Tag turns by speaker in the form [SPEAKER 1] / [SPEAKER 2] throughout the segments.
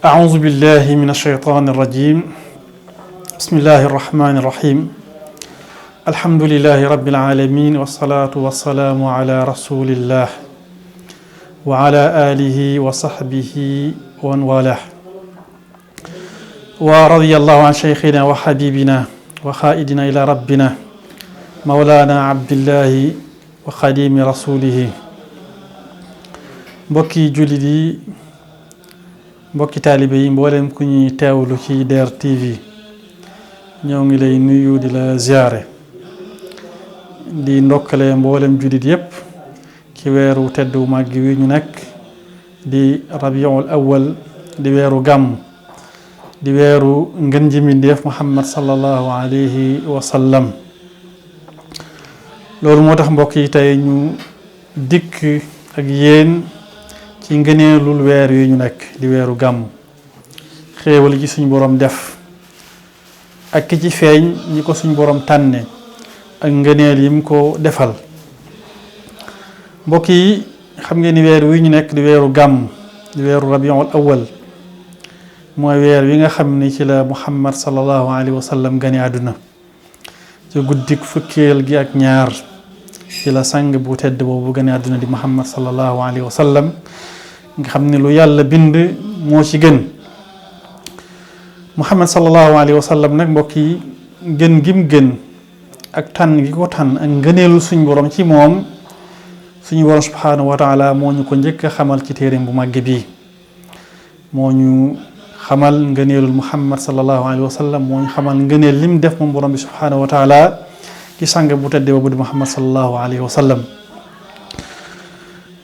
[SPEAKER 1] أعوذ بالله من الشيطان الرجيم بسم الله الرحمن الرحيم الحمد لله رب العالمين والصلاة والسلام على رسول الله وعلى آله وصحبه ومن والاه ورضي الله عن شيخنا وحبيبنا وخائدنا إلى ربنا مولانا عبد الله وخديم رسوله mbokki jullit yi mbokki taalibe yi mboolem ku ñuy teewlu ci DER TV ñoo ngi lay nuyu di la ziyaare di ndokkale mboolem jullit yépp ci weeru tedd wu màgg wi ñu nekk di rabiul awwal di weeru gàmm di weeru ngën ji mbindéef Muhammad sallallahu alayhi wa sallam loolu moo tax mbokk yi tey ñu dikk ak yéen ci ngëneelul weer yi ñu nekk di weeru gàmm xéewal ci suñu borom def ak ki ci feeñ ñi ko suñu borom tànne ak ngëneel yi mu ko defal mbokk yi xam ngeen ni weer wi ñu nekk di weeru gàmm di weeru rabiul awwal mooy weer wi nga xam ni ci la Muhammad sallallahu alayhi wa sallam gane àdduna ci guddik fukkeel gi ak ñaar ci la sang bu tedd boobu gane àdduna di Muhammad sallallahu alayhi wa sallam nga xam ne lu yàlla bind moo ci gën Muhammad sallallahu alayhi wa sallam nag mbokk yi gën gim gën ak tànn gi ko tànn ak ngëneelu suñu borom ci moom suñu borom subhanahu wa taala moo ñu ko njëkk a xamal ci téereem bu màgg bii moo ñu xamal ngëneelul Muhammad sallallahu alayhi wa sallam moo ñu xamal ngëneel lim def moom borom bi subhanahu wa taala ci sang bu tedd boobu di Muhammad sallallahu alayhi wa sallam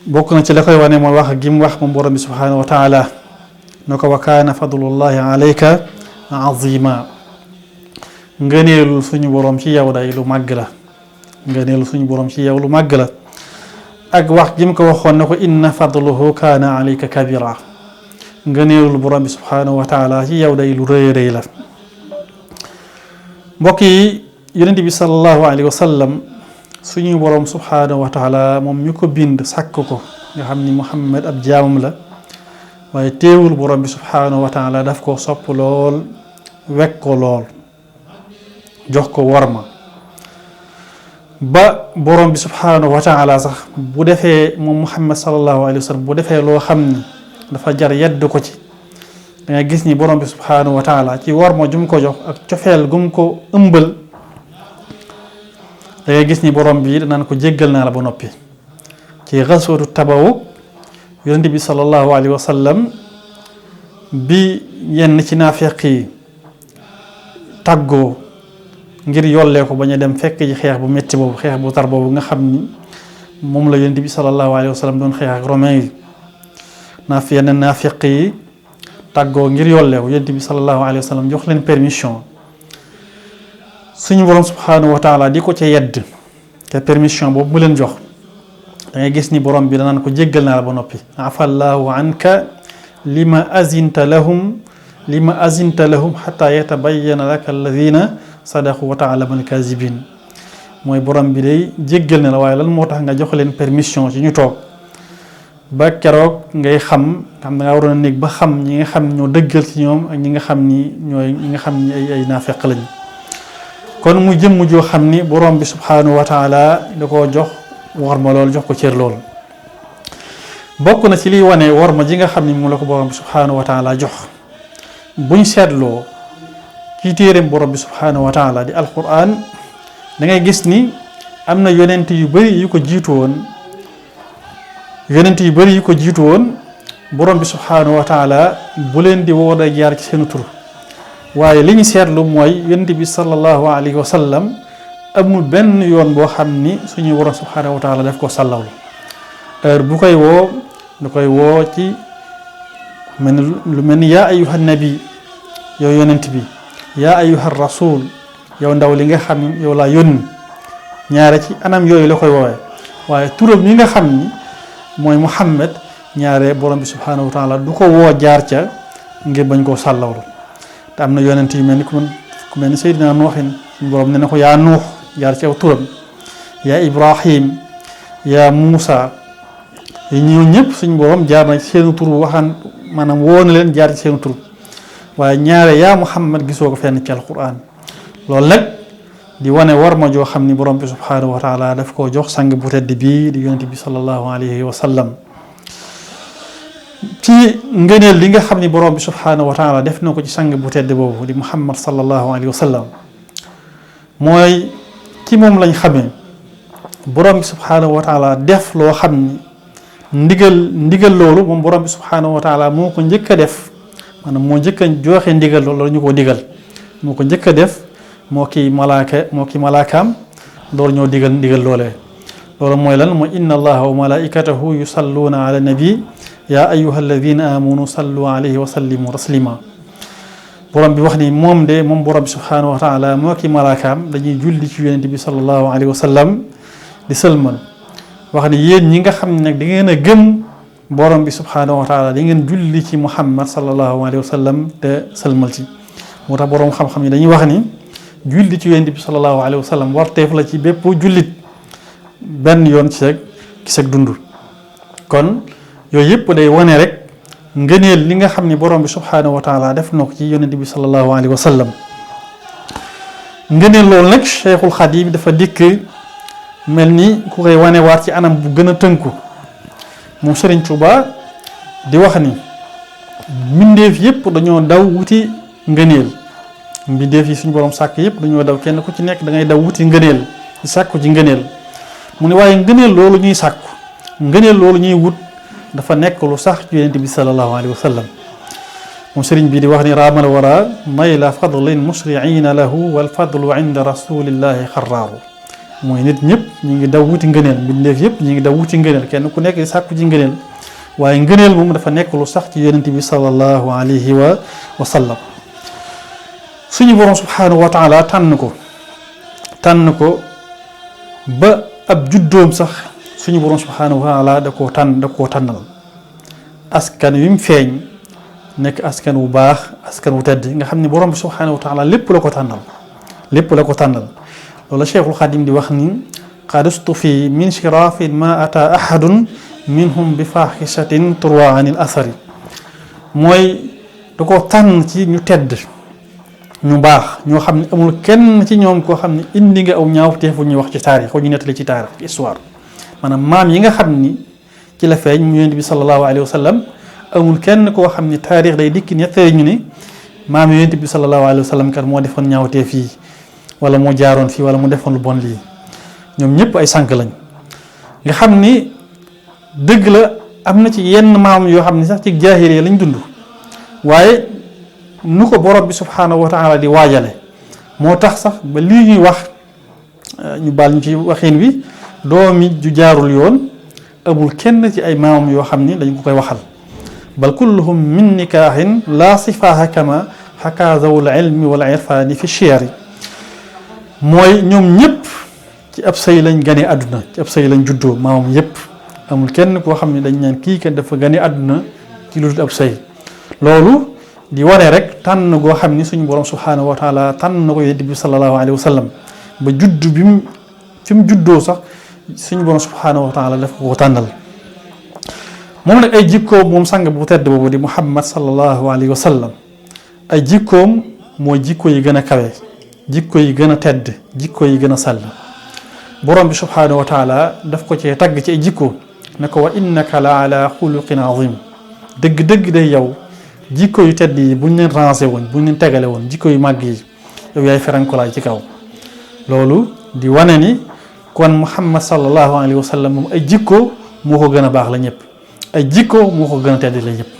[SPEAKER 1] bokk na ci la koy wane mooy wax gi mu wax moom borom bi subhanahu wa taala na ko wa kaana fadlullahi alayka azima ngëneelu suñu borom ci yow day lu màgg la ngëneelu suñu borom ci yow lu màgg la ak wax gi mu ko waxoon na ko inna fadluhu kaana alayka kabira ngëneelu borom bi subhanahu wa taala ci yow day lu rëy rëy la mbokk yi yonent bi sallallahu alayhi wa sallam suñu borom subhanahu wa taala moom ñu ko bind sàkk ko nga xam ni Muhammad ab jaamam la waaye teewul borom bi subhanahu wa taala daf ko sopp lool wekk ko lool jox ko worma ba borom bi subhanahu wa taala sax bu defee moom Muhammad sallallahu alayhi wa sallam bu defee loo xam ni dafa jar yedd ko ci da nga gis ni borom bi subhanahu wa taala ci worma jum ko jox ak cofeel gum ko ëmbal da ngay gis ni borom bi danaan ko jéggal naa la ba noppi ci xaswatu Tabawuk yonent bi sallallahu alayhi wa sallam bi yenn ci naafeq yi tàggoo ngir yollee ko bañ a dem fekk ji xeex bu metti boobu xeex bu tar boobu nga xam ni moom la yonent bi sallallahu alayhi wa sallam doon xeex ak romain yi yenn naafeq yi tàggoo ngir yollee ko yonent bi sallallahu alayhi wa sallam jox leen permission suñu borom subhanahu wa taala di ko ca yedd te permission boobu mu leen jox da ngay gis ni borom bi danaan ko jéggal naa la ba noppi afallahu anka lima azinta lahum xata yatabayyana laka alladina sadaqu wa ta'lamu alkazibin mooy borom bi day jéggal na la waaye lan moo tax nga jox leen permission ci ñu toog ba keroog ngay xam da nga waroon a néeg ba xam ñi nga xam ñoo dëggal ci ñoom ak ñi nga xam ni ay naafeq lañ kon mu jëmm joo xam ni borom bi subhanahu wa taala da koo jox worma lool jox ko cër lool bokk na ci liy wane worma ji nga xam ni mu la ko borom bi subhanahu wa taala jox buñ seetloo ci téereem borom bi subhanahu wa taala di alquran da ngay gis ni am na yonent yu bëri yu ko jiitu woon borom bi subhanahu wa taala bu leen di woo day jaar ci seen tur waaye li ñu seetlu mooy yonent bi sallallahu alayhi wa sallam amul benn yoon boo xam ni suñu borom subhanahu wa taala daf ko sàllawlu heure bu koy woo du koy woo ci lu mel ni yaa ayyuhan nabi yow yonent bi yaa ayyuhar rasul yow ndaw li nga xam ni yow laa yónni ñaare ci anam yooyu la koy woowee waaye turam yi nga xam ni mooy Muhammad ñaare borom bi subhanahu wa taala du ko woo jaar ca ngir bañ koo sàllawlu te am na yonent yu mel ni ku mel ni Seydina Nuuhin suñu borom ne na ko yaa Nuux jaar ci aw turam yaa Ibrahim yaa Muusa ñoo ñëpp suñu borom jaar na ci seen tur maanaam woo na leen jaar ci seen tur waaye ñaare yaa Muhammad gisoo ko fenn ci alquran loolu nag di wane war ma joo xam ni borom bi subhanahu wa taala daf koo jox sang bu tedd bii di yonent bi sallallahu alayhi wa sallam ci ngëneel li nga xam ni borom bi subhanahu wa taala def na ko ci sang bu tedd boobu di Muhammad sallallahu alayhi wa sallam mooy ci moom lañ xamee borom bi subhanahu wa taala def loo xam ni ndigal loolu moom borom bi subhanahu wa taala moo ko njëkk a def maanaam moo njëkk a joxe ndigal loolu ñu ko digal moo ko njëkk a def moo ki malaakaam loolu ñoo digal ndigal loolee loolu mooy lan mooy inna allaha wa malaikatahu yusalluuna ala nabi yaa ayyuha alladina amanu sallu alayhi wa sallimu taslima borom bi wax ni moom borom bi subhanahu wa taala moo ki malaakaam dañuy julli ci yonent bi sallallahu alayhi wa sallam di sëlmal wax ni yéen ñi nga xam ne nag da ngeen a gëm borom bi subhanahu wa taala da ngeen julli ci muhammad sallallahu alayhi wa sallam te sëlmal ci moo tax borom xam-xam yi dañuy wax ni julli ci yonent bi sallallahu alayhi wa sallam warteef la ci bépp jullit benn yoon ci sag dund kon yooyu yëpp day wane rek ngëneel li nga xam ni borom bi subhanahu wa taala def na ko ci yonent bi sallallahu alayhi wa sallam ngëneel loolu nag Cheikhul Xadim dafa dikk mel ni ku koy wane waat ci anam bu gën a tënku moom Serigne Touba di wax ni mbindeef yëpp dañoo daw wuti ngëneel mbindeef yi suñu borom sàkk yëpp dañoo daw kenn ku ci nekk da ngay daw wuti ngëneel di sàkku ci ngëneel mu ne waaye ngëneel loolu ñuy sàkku ngëneel loolu ñuy wut dafa nekk lu sax ci yonent bi sallallahu alayhi wa sallam moom Serigne bi di wax ni raamal wara mayla fadlin musriina lahu wal fadlu inda rasulillahi xaraaru mooy nit ñëpp ñi ngi daw wuti ngëneel mbindeef yëpp ñi ngi daw wuti ngëneel kenn ku nekk di sàkku ci ngëneel waaye ngëneel moom dafa nekk lu sax ci yonent bi sallallahu alayhi wa sallam suñu borom subhanahu wa taala tànn ko ba ab juddoom sax suñu borom subhanahu wa taala da koo tànnal askan wi mu feeñ nekk askan wu baax askan wu tedd nga xam ne borom bi subhanahu wa taala lépp la ko tànnal loolu Cheikhul Xadim di wax ni qadistu fi min shirafin ma ata ahadun minhum bi fahishatin turwa anil asari mooy da ko tànn ci ñu tedd ñu baax ñoo xam ne amul kenn ci ñoom koo xam ne indi nga aw ñaawteefu ñuy wax ci taarix ñu nettali ci taarix ci histoire maanaam maam yi nga xam ni ci la feeñ mu yonent bi sallallahu alayhi wa sallam amul kenn koo xam ni taarix day dikk nettali ñu ni maam yonent bi sallallahu alayhi wa sallam kat moo defoon ñaawteef yi wala moo jaaroon fii wala mu defoon lu bon lii ñoom ñëpp ay sànq lañ nga xam ni dëgg la am na ci yenn maam yoo xam ni sax ci jaahiliya lañ dund waaye nu ko borom bi subhanahu wa taala di waajale moo tax sax ba lii ñuy wax ñu baal ñu ci waxin wi doomi ju jaarul yoon amul kenn ci ay maamam yoo xam ni dañ ko koy waxal bal kulluhum min nikaahin la sifaha kama xaka zawul ilmi wal irfani fi chiyari mooy ñoom ñëpp ci ab sëy lañ gane àdduna ci ab sëy lañ juddoo maamam yëpp amul kenn koo xam ne dañ naan kii kat dafa gane àdduna ci lu dul ab sëy loolu di wane rek tànn goo xam ni suñu borom subhanahu wa taala tànn na ko yonent bi sallallahu alayhi wa sallam ba judd bi mu fi mu juddoo sax suñu borom subhanahu wa taala daf ko tànnal moom nag ay jikkoom moom sang bu tedd boobu di Muhammad sallallahu alayhi wa sallam ay jikkoom mooy jikko yi gën a kawe jikko yi gën a tedd jikko yi gën a sell borom bi subhanahu wa taala daf ko cee tagg ci ay jikko ne ko wa innaka la ala xuluqin azim dëgg-dëgg day yow jikko yu tedd yi buñ leen rangé woon buñ leen tegale woon jikko yu màgg yi yow yaay ferankolaay ci kaw loolu di wane ni kon Muhammad sallallahu alayhi wa sallam moom ay jikko moo ko gën a baax la ñëpp ay jikko moo ko gën a tedd la ñëpp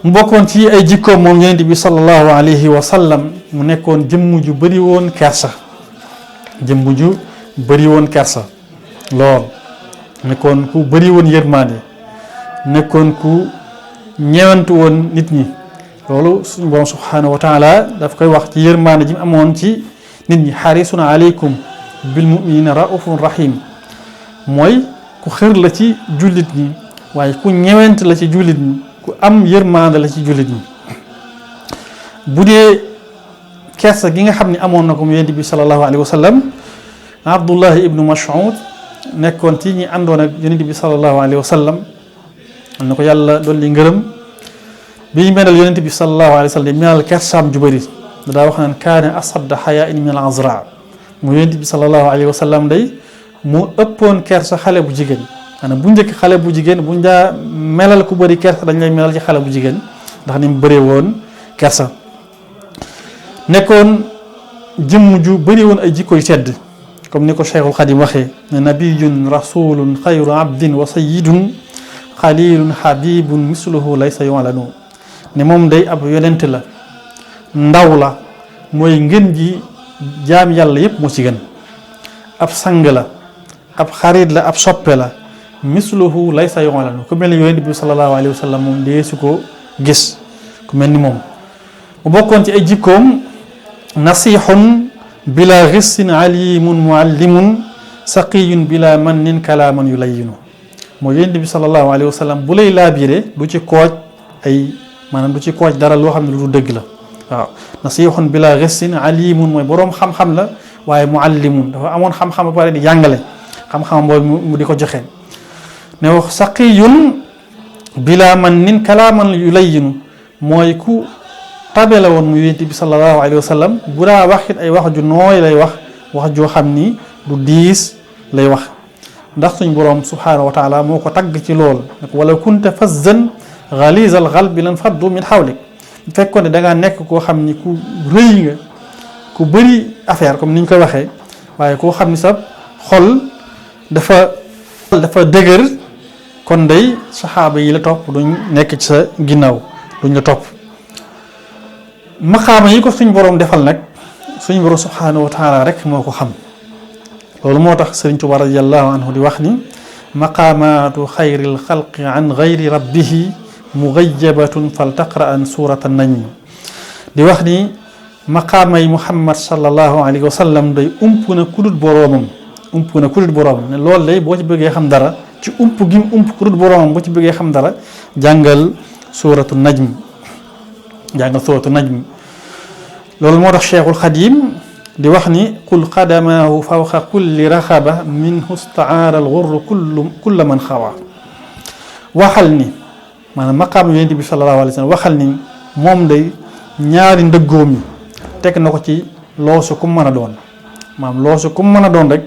[SPEAKER 1] mu bokkoon ci ay jikko moom yonent bi sallallahu alayhi wa sallam mu nekkoon jëmm ju bëri woon kersa lool nekkoon ku bëri woon yërmande nekkoon ku ñeewantu woon nit ñi loolu suñu borom subhanahu wa taala daf koy wax ci yërmande ji mu amoon ci nit ñi xarisun aleykum bil muminina raufun rahim mooy ku xër la ci jullit ñi waaye ku ñewent la ci jullit ñi ku am yërmande la ci jullit ñi bu dee kersa gi nga xam ne amoon na ko mu yonent bi sallallahu alayhi wa sallam Abdullahi ibnu Mas'ud nekkoon ci ñi àndoon ak yonent bi sallallahu alayhi wa sallam am na ko yàlla dolli ngërëm bi melal yonent bi sallallahu alayhi wa sallam di melal kersaam ju bëri daa wax naan kaana asadda xayaa in min al azra mu yonent bi sallallahu alayhi wa sallam day mu ëppoon kersa xale bu jigéen maanaam bu njëkk xale bu jigéen bu njaa melal ku bëri kersa dañ lay melal ci xale bu jigéen ndax ni mu bëree woon kersa nekkoon jëmm ju bëri woon ay jikko yu tedd comme ni ko Cheikhul Xadim waxee ne nabiyun rasulun xayru abdin wa sayidun xalilun habibun misluhu laysa yu'lanu ne moom day ab yonent la ndaw la mooy ngën ji jaam yàlla yépp moo ci gën ab sang la ab xarit la ab soppe la misluhu laysa yu'lanu ku mel ni yonent bi sallallahu alayhi wa sallam moom dee su ko gis ku mel ni moom mu bokkoon ci ay jikkoom nasihun bila gissin alimun muallimun saqiyun bila mannin kalaaman yulayinu mooy yonent bi sallallahu alayhi wa sallam bu lay laabire du ci kooj ay maanaam du ci kooj dara loo xam ne lu dëgg la waaw nasihun bila gissin alimun mooy boroom xam-xam la waaye muallimun dafa amoon xam-xam ba pare di jàngale xam-xam boobu mu di ko joxe ne wax saqiyun bila mannin kalaaman yulayinu mooy ku tabe la woon mu yonent bi sallallahu alayhi wa sallam bu daa wax it ay wax ju nooy lay wax joo xam ni du diis lay wax ndax suñ boroom subhaanahu wa taala moo ko tagg ci lool wala kunta fazzan ghalizal qalbi lan faddu min hawlik bu fekkoon ne da ngaa nekk koo xam ni ku rëy nga ku bëri affaire comme ni ñu koy waxee waaye koo xam ni sa xol dafa dëgër kon day saxaaba yi la topp duñ nekk ci sa ginnaaw duñ la topp maqaama yi ko suñ boroom defal nag suñ boroom subhaanahu wa taala rek moo ko xam loolu moo tax Sëriñ Tuubaa radiyallahu anhu di wax ni maqaamaatu xayril xalqi an gayri rabbihi mugayyabatun fal taqra an surata najm di wax ni maqaama yi Muhammad sallallahu alayhi wa sallam day ump na ku dul boroomam ne loolu day boo ci bëggee xam dara ci ump gi mu ump ku dul boroomam boo ci bëggee xam dara jàngal suratu najm loolu moo tax Cheikhul Xadim di wax ni qul qadamaahu fawqa kulli raxaba minhu staara alxurru kulla man xawa waxal ni maanaam maqaam yonent bi sallallahu alayhi wa sallam waxal ni moom day ñaari ndëggoom yi teg na ko ci loosu ku mën a doon maanaam loosu ku mën a doon rek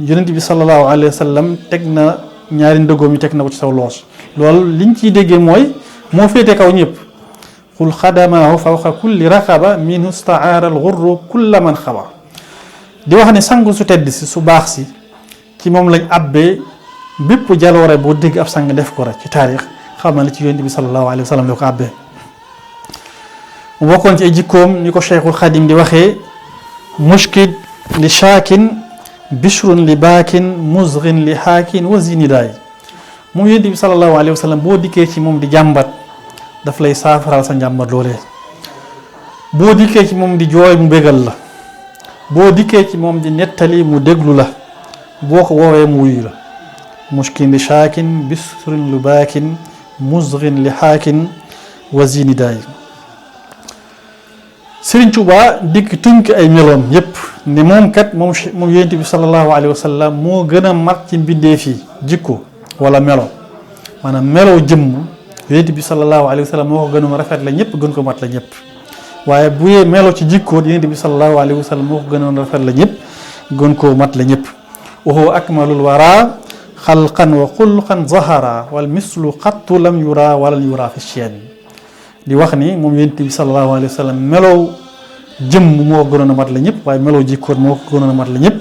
[SPEAKER 1] yonent bi sallallahu alayhi wa sallam teg na ñaari ndëggoom yi teg na ko ci saw loos loolu liñ ciy déggee mooy moo féete kaw ñëpp qul xadamaahu fawqa kulli raqaba minhu staara alxurru kulla man xawa di wax ne sang su tedd si su baax si ci moom lañ abbee bépp jaloore boo dégg ab sang def ko rek ci taarix xam na ne ci yonent bi sallallahu alayhi wa sallam la ko abbee mu bokkoon ci ay jikkoom ni ko Cheikhul Xadim di waxee mushkid li shaakin bishrun li baakin musghin li haakin wa zinidaay moom yonent bi sallallahu alayhi wa sallam boo dikkee ci moom di jàmbat daf lay saafaral sa njàmbat loolee boo dikkee ci moom di jooy mu bégal la boo dikkee ci moom di nettali mu déglu la boo ko woowee mu wuyu la mushkin li shaakin bisrin lu baakin musghin li haakin wa zinidaay Sëriñ Tuubaa dikk tënk ay meloom yépp ne moom kat moom yonent bi sallallahu alayhi wa sallam moo gën a mat ci mbindeef yi jikko wala melo maanaam meloo jëmm yonent bi sallallahu alayhi wa sallam moo ko gënoon rafet la ñëpp gën ko mat la ñëpp waaye bu yee melo ci jikko yonent bi sallallahu alayhi wa sallam moo ko gënoon rafet la ñëpp gën koo mat la ñëpp wa huwa akmalul wara xalqan wa xulqan zahara wal mislu xattu lam yura wala yura fi chien di wax ni moom yonent bi sallallahu alayhi wa sallam meloo jëmm moo ko gënoon a mat la ñëpp waaye meloo jikkoon moo ko gënoon a mat la ñëpp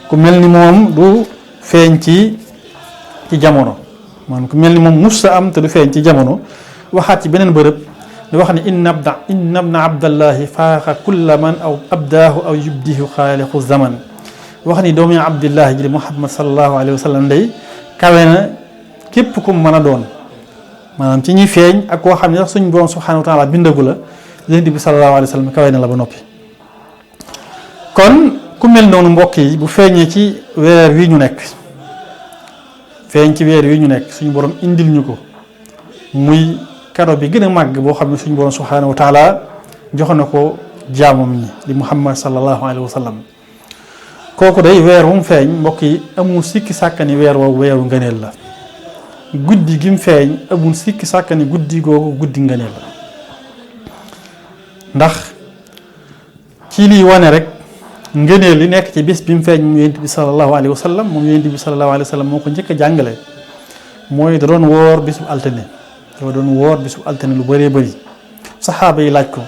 [SPEAKER 1] ku mel ni moom du feeñ ci jamono maanaam ku mel ni moom mus sa am te du feeñ ci jamono waxaat ci beneen bërëb di wax ni inna ibna abdallahi faaxa kulla man aw abdaahu aw yubdihu xaaliqu zaman wax ni doomu abdillahi ji di Muhammad sallallahu alayhi wa sallam day kawe na képp ku mën a doon maanaam ci ñuy feeñ ak koo xam ne sax suñ borom subhanahu wa taala bindagu la yonent bi sallallahu alayhi wa sallam kawe na la ba noppi kon ku mel noonu mbokk yi bu feeñee ci weer wi ñu nekk suñu borom indil ñu ko muy kado bi gën a màgg boo xam ne suñu borom subhanahu wa taala jox na ko jaamam ñi di Muhammad sallallahu alayhi wa sallam kooku day weer wu mu feeñ mbokk yi amul sikki sàkkani weer woowu weeru ngëneel la guddi gi mu feeñ amul sikki sàkk ni guddi googu guddi ngëneel la ndax ci liy wane rek ngëneel li nekk ci bis bi mu feeñ moom yonent bi sallallahu alayhi wa sallam moom yonent bi sallallahu alayhi wa sallam moo ko njëkk a jàngale mooy da doon woor bisu altine dafa doon woor bisu altine lu bëree bëri saxaaba yi laaj ko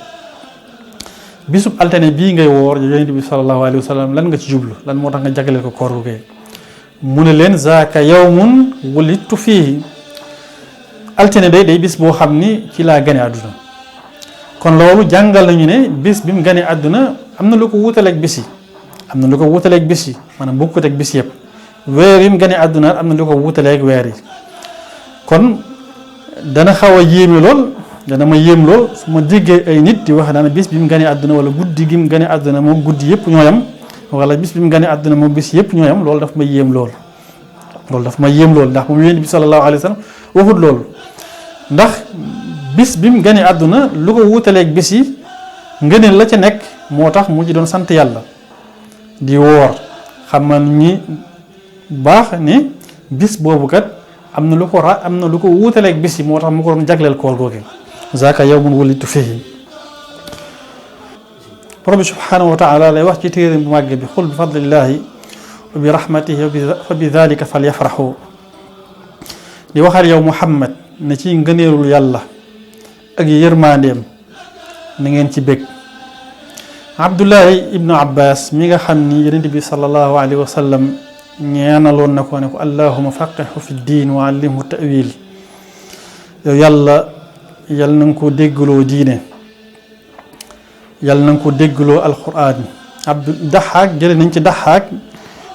[SPEAKER 1] bisub altine bii ngay woor yonent bi sallallahu alayhi wa sallam lan nga ci jublu lan moo tax nga jagleel ko koor gu mu ne leen zaaka yawmun wulidtu fiihi altine day bis boo xam ni ci laa gane àdduna kon loolu jàngal nañu ne bis bi mu gane àdduna am na lu ko wutaleeg bis yi am na lu ko wutaleeg bis yi maanaam bokkut ak bis yëpp weer yi mu gane àdduna am na lu ko wutaleeg weer yi kon dana xaw a yéeme lool dana ma yéem lool su ma déggee ay nit di wax naan bis bi mu gane àdduna wala guddi gi mu gane àdduna moom guddi yëpp ñoo yam wala bis bi mu gane àdduna moom bis yëpp ñoo yam loolu daf ma yéem lool ndax moom yonent bi sallallahu alayhi wa sallam waxut loolu ndax bis bi mu gane àdduna lu ko wutaleeg bis yi ngëneel la ca nekk moo tax mu ci doon sant yàlla di woor xamal ñi baax ne bis boobu kat am na lu ko wutaleeg bis yi moo tax mu ko doon jagleel koor googu zaaka yawmun wulidtu fiihi borom bi subhaanahu wa taala lay wax ci téere bu màgg bi xul bi fadlillahi wa bi rahmatihi fa bi dalika falyafraxu di waxal yow Muhammad ne ci ngëneelul yàlla ak yërmandeem na ngeen ci bég Abdullahi ibnu Abbas mi nga xam ni yonent bi sallallahu alayhi wa sallam ñaanaloon na ko ne ko allahuma faqihu fi diin wa allimhu tawil yow yàlla na nga ko déggloo diine yàlla na nga ko déggloo alquran daxaak jële nañ ci daxaak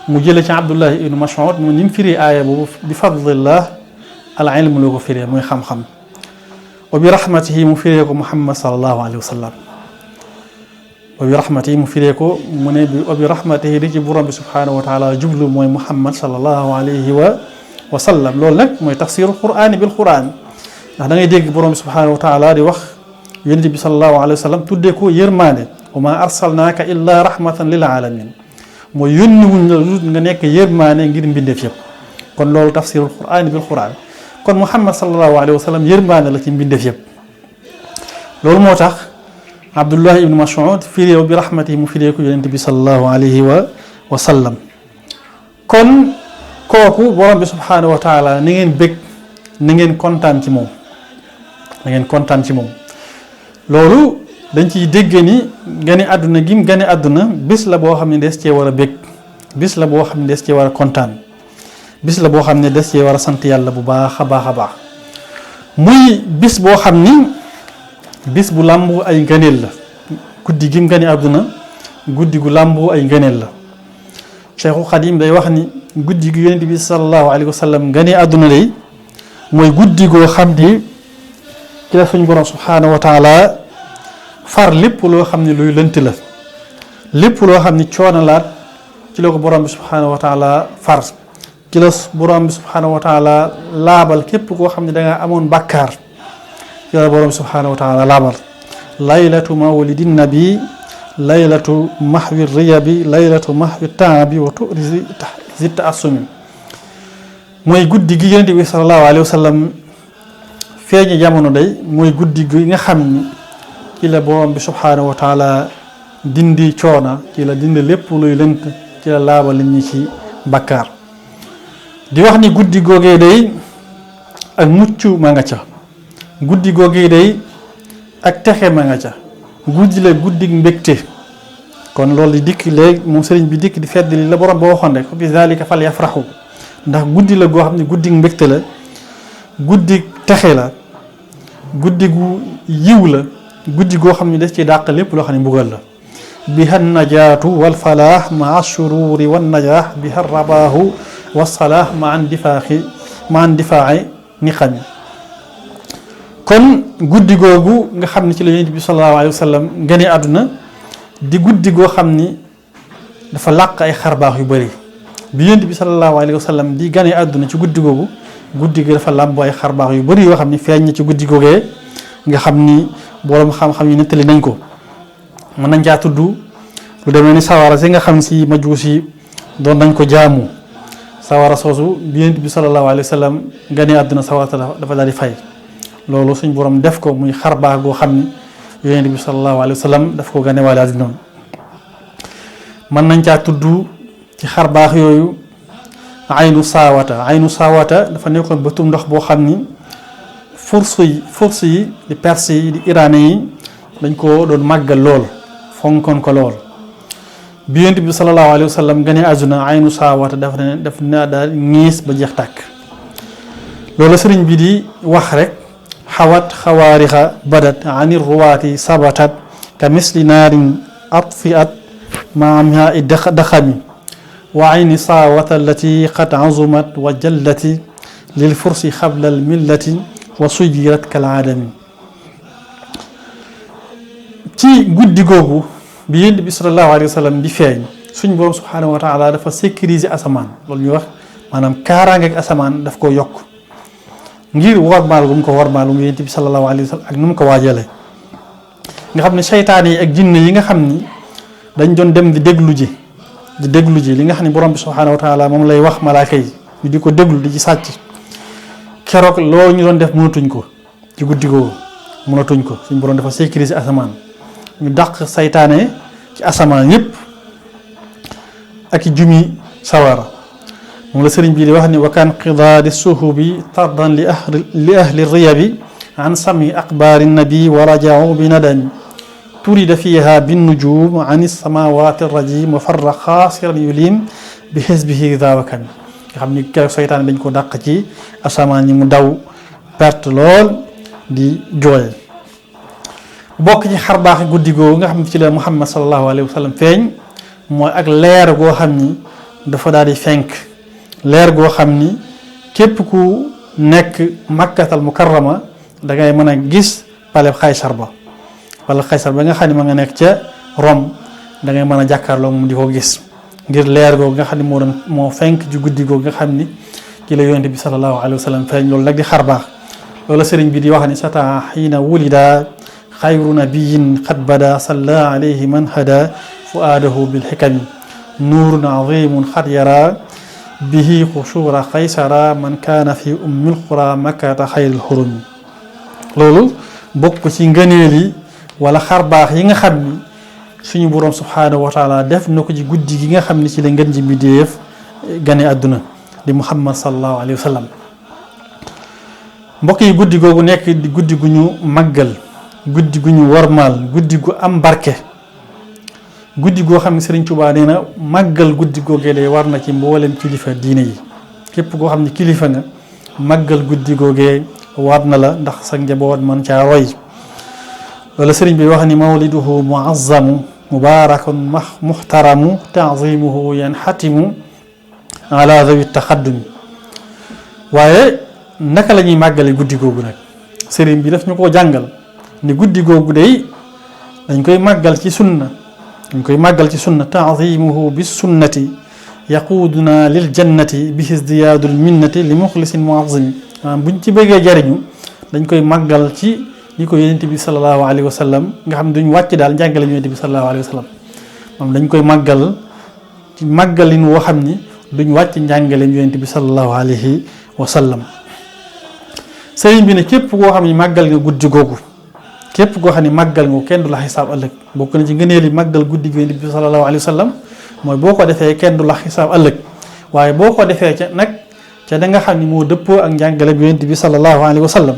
[SPEAKER 1] mu jële ci Abdullahi ibnu Mas'ud mu ni mu firi aaya boobu bi fadlillah al ilm loo ko firee muy xam-xam wa bi rahmatihi mu firee ko Muhammad sallallahu alayhi wa sallam wa bi rahmatihi mu firee ko mu ne wa bi rahmatihi di ci borom bi subhanahu wa taala jublu mooy Muhammad sallallahu alayhi wa sallam loolu nag mooy tafsiru qur'ani bil qur'an ndax da ngay dégg borom bi subhanahu wa taala di wax yonent bi sallallahu alayhi wa sallam tuddee ko yërmaande wa ma arsalnaaka illa rahmatan lil alamin mooy yónni wuñ la lu nga nekk yërmaande ngir mbindeef yëpp kon loolu tafsirul qur'ani bil qur'an kon Muhammad sallallahu alayhi wa sallam yërmaande la ci mbindeef yëpp loolu moo tax Abdullah ibn Mas'ud firéew bi rahmatihi mu firee ko yonent bi sallallahu alayhi wa sallam kon kooku borom bi subhanahu wa taala na ngeen bég na ngeen kontaan ci moom na ngeen kontaan ci moom loolu dañ ciy dégg ni gane àdduna gim gane àdduna bis la boo xam ne des cee war a bég bis la boo xam ne des cee war a kontaan bis la boo xam ne des cee war a sant yàlla bu baax a baax a baax muy bis boo xam ni bis bu làmbu ay ngëneel la guddi gim gane àdduna guddi gu làmbu ay ngëneel la Cheikhul Xadim day wax ni guddi gi yonent bi sallallahu alayhi wa sallam gane àdduna day mooy guddi goo xam ni ci la suñu borom subhaanahu wa taala far lépp loo xam ne luy lënt la lépp loo xam ni coono laat ci la ko borom bi subhaanahu wa taala far ci la borom bi subhaanahu wa taala laabal képp koo xam ne da nga amoon bàkkaar ci la borom bi subhaanahu wa taala laabal laylatu mawlidin nabi laylatu mahwi riyabi laylatu mahwi taabi wa turisi zitta assumi mooy guddi gi yonent bi sallallahu alayhi wa sallam feeñi jamono day mooy guddi gi nga xam ni ci la borom bi subhaanahu wa taala dindi coona ci la dindi lépp luy lënt ci la laabal nit ñi ci bakkaar di wax ni guddi googee day ak mucc ma nga ca guddi googee day ak texe ma nga ca guddi la guddi mbégte kon loolu di dikk léegi moom sëriñ bi dikk di fedd li la borom ba waxoon rek fa bi zalika fal yafraxu ndax guddi la goo xam ne guddi mbégte la guddi texe la guddi gu yiw la guddi goo xam ne des ci dàq lépp loo xam ne mbugal la biha najaatu wal falaax maa shuruuri wan najaax biha rabaahu wasalaax ma an difaaxi niqami kon guddi googu nga xam ne ci la yonent bi sallallahu alayhi wa sallam gane àdduna di guddi goo xam ni dafa làq ay xarbaax yu bëri bi yonent bi sallallahu alayhi wa sallam di gane àdduna ci guddi googu guddi gi dafa làmboo ay xarbaax yu bëri yoo xam ni feeñ na ci guddi googee nga xam ni borom xam-xam yi nettali nañ ko mën nañ caa tudd lu demee ni sawara si nga xam si majuus yi doon nañ ko jaamu sawara soosu bi yonent bi sallallahu alayhi wa sallam gane àdduna sawara dafa daal di fay loolu suñ borom def ko muy xar baax goo xam ni yonent bi sallallahu alayhi wa sallam daf ko gane waale àdduna mën nañ caa tudd ci xar baax yooyu aynu saawata dafa nekkoon bëtum ndox boo xam ni force yi di perse yi di iranais yi dañ ko doon màggal lool fonkoon ko lool bi yonent bi sallallahu alayhi wa sallam gane àdduna aynu saawata daf ne daal ñiis ba jeex tàkk loolu sëriñ bi di wax rek xawat xawaarixa badat ani ruwaati sabatat ka misli naarin atfiat maamha i daxami wa ayni saawata allati qad azumat wa jallati lil fursi xabla al millati wa sujirat kal aadami ci guddi googu bi yonent bi sallallahu alayhi wa sallam di feeñ suñ borom subhanahu wa taala dafa sécuriser asamaan loolu ñuy wax maanaam kaaraangeeg asamaan daf ko yokk ngir warmaal gu mu ko warmaal mu yonent bi sallallahu alayhi wa sallam ak nu mu ko waajale nga xam ne seytaane yi ak jinne yi nga xam ni dañ doon dem di déglu ji li nga xam ne borom bi subhanahu wa taala moom lay wax malaaka yi ñu di ko déglu di ci sàcc keroog loolu ñu doon def mënatuñ ko ci guddi googu mënatuñ ko suñ borom dafa sécuriser asamaan ñu dàq saytaane ci asamaan yépp ak i jumi sawara moom la sëriñ bii di wax ni wakaan qidaadi suhubi tardan li ahli riyabi an sami aqbaari nabi wa rajau bi nadami turida fiha binnujum an samawati rajim wa farra xaasiran yulim bi xisbihi daawakami nga xam ni keroog saytaane dañ ko dàq ci asamaan ñi mu daw perte lool di jooyal bokk ci xar baax guddi googu nga xam ne ci la Muhammad sallallahu alayhi wa sallam feeñ mooy ak leer goo xam ni dafa daal di fenk leer goo xam ni képp ku nekk makkatal mukarrama da ngay mën a gis paleb Xaysar ba nga xam ne ma nga nekk ca Rome da ngay mën a jàkkaarloo moom di ko gis ngir leer googu nga xam ne moo fenk ci guddi googu nga xam ni ci la yonent bi sallallahu alayhi wa sallam feeñ loolu nag di xar baax loolu sëriñ bi di wax ni sata xiina wulida xayru nabiyin xad bada salla alayhi man hada fuaadahu bil xikami nuurun azimun xad yara bihi xushura xaysara man kaana fi ummil qura makkata xayril xurumi loolu bokk ci ngëneel yi wala xar baax yi nga xam ni suñu boroom subhaanahu wa taala def na ko ci guddi gi nga xam ni ci la ngën ji mbindéef gane àdduna di muhammad sallallahu alayhi wa sallam mbokk yi guddi googu nekk di guddi gu ñu màggal guddi gu ñu wormaal guddi gu am barke guddi goo xam ne Sëriñ Tuubaa nee na màggal guddi googee day war na ci mboolem kilifa diine yi képp koo xam ne kilifa nga màggal guddi googee war na la ndax sa njaboot man caa roy wala sëriñ bi wax ni mawliduhu muazzamu mubarakun muhtaramu taazimuhu yanxatimu ala zawi taxaddumi waaye naka la ñuy màggale guddi googu nag sëriñ bi daf ñu koo jàngal ni guddi googu day dañ koy màggal ci sunna taazimuhu bis sunnati yaquuduna lil jannati bi isdiyaadul minnati li muxlisin muazzimi buñ ci bëggee jariñu dañ koy màggal ci ñi ko yonent bi sallallahu alayhi wa sallam nga xam ne duñ wàcc daal njàngale yonent bi sallallahu alayhi wa sallam moom dañ koy màggal ci màggalin woo xam ni duñ wàcc njàngaleem yonent bi sallallahu alayhi wa sallam sëriñ bi ne képp koo xam ne màggal nga guddi googu képp koo xam ne màggal nga kenn du la xisaab ëllëg bokk na ci ngëneel yi màggal guddi gi yonent bi sallallahu alayhi wa sallam mooy boo ko defee kenn du la xisaab ëllëg waaye boo ko defee ca da nga xam ne moo dëppoo ak njàngaleem yonent bi sallallahu alayhi wa sallam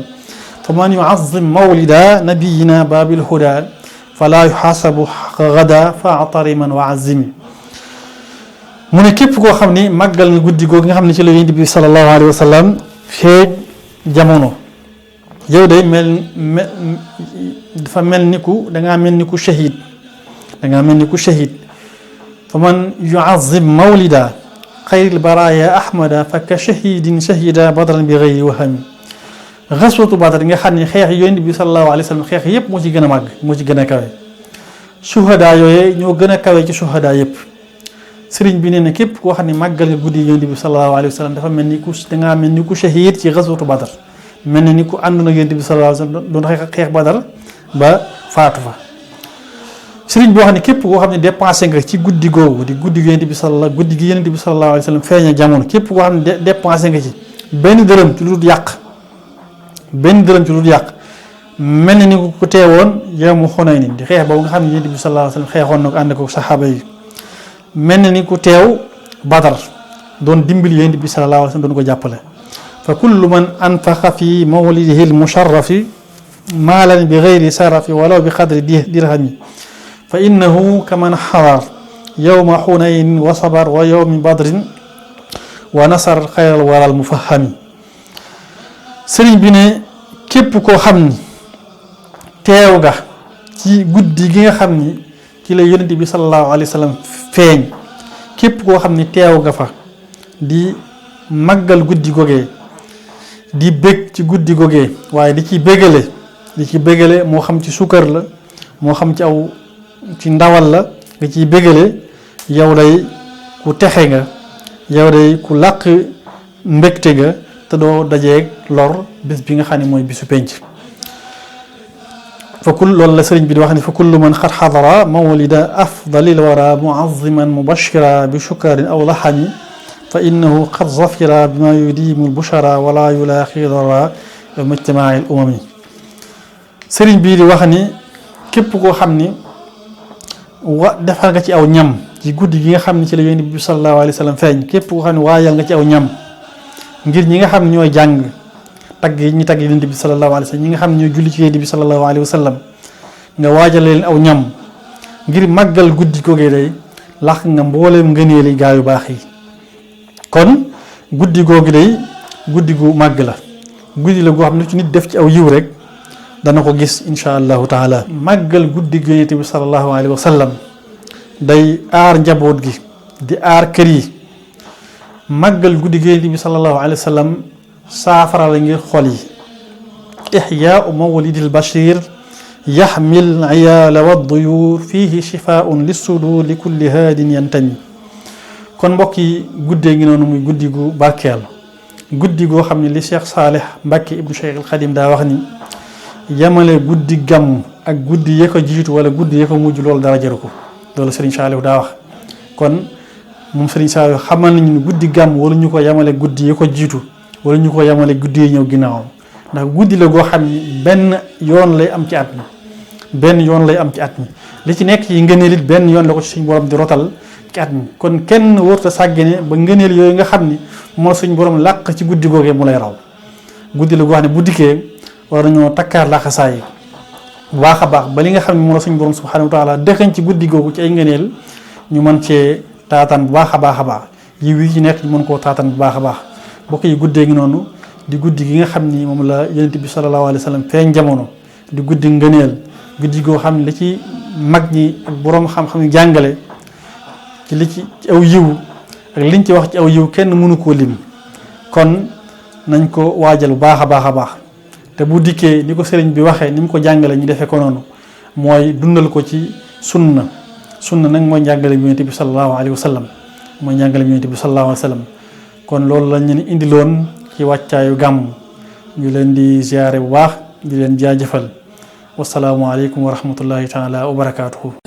[SPEAKER 1] fa man yuazim mawlida nabiyina babil huda fala yuxaasabu gada fa atariman wa azimi mu ne képp koo xam ni màggal nga guddi googu nga xam ne ci la yonent bi sallallahu alayhi wa sallam feeñ jamono yow day dafa mel ni ku dangaa mel ni ku shahid fa man yuazim mawlida xayril baraya ahmada fa ka shahidin shahida badran bi gayri wahami xaswatu Badar nga xam ne xeex yonent bi sallallahu alayhi wa sallam xeex yëpp moo ci gën a màgg moo ci gën a kawe suhada yooyu ñoo gën a kawe ci suhada yëpp sëriñ bi nee na képp koo xam ne màggal nga guddi yonent bi sallallahu alayhi wa sallam dafa mel ni ku dangaa mel ni ku shahid ci xaswatu Badar mel ni ku ànd na yonent bi sallallahu alayhi wa sallam doon xeex Badar ba faatu fa sëriñ boo xam ne képp koo xam ne dépensé nga ci guddi googu di guddi yonent bi guddi gi yonent bi sallallahu alayhi wa sallam feeña jamono képp koo xam ne dépensé nga ci benn dërëm ci lu dul yàq mel na ni ku teewoon yow mu Xunayn di xeex boobu nga xam ne yonent bi sallallahu alayhi wa sallam xeexoon na ko ànd ko saxaaba yi mel na ni ku teew Badar doon dimbali yonent bi sallallahu alayhi wa sallam doon ko jàppale fa kullu man anfaqa fi mawlidihi al-musharrafi maalan bi gayri sarafi walaw bi qadri dirhami fa innahu kaman xadar yowma xunayn wa sabar wa yowmi badrin wa nasar xayral waral mufahami sëriñ bi ne képp koo xam ni teew nga ci guddi gi nga xam ni ci la yonent bi sallallahu alayhi wa sallam feeñ képp koo xam ni teew nga fa di màggal guddi googee di bég ci guddi googee waaye di ci bégale moo xam ci sukkar la moo xam ci ndawal la nga ciy bégale yow day ku texe nga yow day ku làq mbégte nga te doo dajeeg lor bés bi nga xam ne mooy bisu penc loolu la sëriñ bi di wax ni fa kullu man xat xadara mawlida afdalil wara muaziman mubashira bi shukarin aw laxami fa innahu qad zafira bima yudimu lbushara wala yulaaxi dara mujtamaai l umami sëriñ bii di wax ni képp koo xam ni defal nga ci aw ñam ci guddi gi nga xam ne ci la yonent bi sallallahu alayhi wa sallam feeñ képp koo xam ne waayal nga ci aw ñam ngir ñi nga xam ne ñooy jàng tagg yi ñu tagg yonent bi sallallahu alayhi wa sallam ñi nga xam ne ñooy julli ci yonent bi sallallahu alayhi wa sallam nga waajal leen aw ñam ngir màggal guddi googee day làq nga mbooleem ngëneeli gaa yu baax yi kon guddi googu day guddi gu màgg la guddi la goo xam ne ci nit def ci aw yiw rek dana ko gis insha allahu taala màggal guddi gi yonent bi sallallahu alayhi wa sallam day aar njaboot gi di aar kër yi màggal guddi gi yonent bi sallallahu alayhi wa sallam saafara la ngir xol yi ixyaau mawlidil bashir yaxmil iyaala wa duyur fihi shifaun lissudur li kulli haadin yantami kon mbokk yi guddee ngi noonu muy guddi gu barkeel guddi goo xam ne li Cheikh Saalih Mbàkke ibnu Cheikh al Xadim daa wax ni yamale guddi gàmm ak guddi yee ko jiitu wala guddi yee ko mujj loolu dara jaru ko loolu Serigne Saliou daa wax kon moom Serigne Saliou xamal nañu ni guddi gàmm wala ñu ko yamale guddi yee ko jiitu wala ñu ko yamale guddi yi ñëw ginnaawam ndax guddi la goo xam ni benn yoon lay am ci at mi li ci nekk yi ngëneel it benn yoon la ko ci suñu borom di rotal ci at mi kon kenn warut a sàggane ba ngëneel yooyu nga xam ni moo suñu borom làq ci guddi googee mu lay raw guddi la goo xam ne bu dikkee war nañoo takkaar laxasaay bu baax a baax ba li nga xam ne moom la suñu borom subhanahu wa taala dëxañ ci guddi googu ci ay ngëneel ñu mën cee taataan bu baax a baax yi ci nekk ñu mën koo taataan bu baax a baax bokk yi guddee ngi noonu di guddi gi nga xam ni moom la yonent bi sallallahu alayhi wa sallam feeñ jamono di guddi ngëneel guddi goo xam ne li ci mag ñi ak boroom xam-xam jàngale ci li ci aw yiw ak liñ ci wax ci aw yiw kenn mënu koo lim kon nañ ko waajal bu baax a baax te bu dikkee ni ko sëriñ bi waxee ni mu ko jàngale ñu defee ko noonu mooy dundal ko ci sunna nag mooy njàngale bi yonent bi sallallahu alayhi wa sallam kon loolu lañ leen indiloon ci wàccaayu gàmm ñu leen di ziyaare bu baax di leen jaajëfal wasalaamu aleykum wa rahmatullahi taala wa barakaatuhu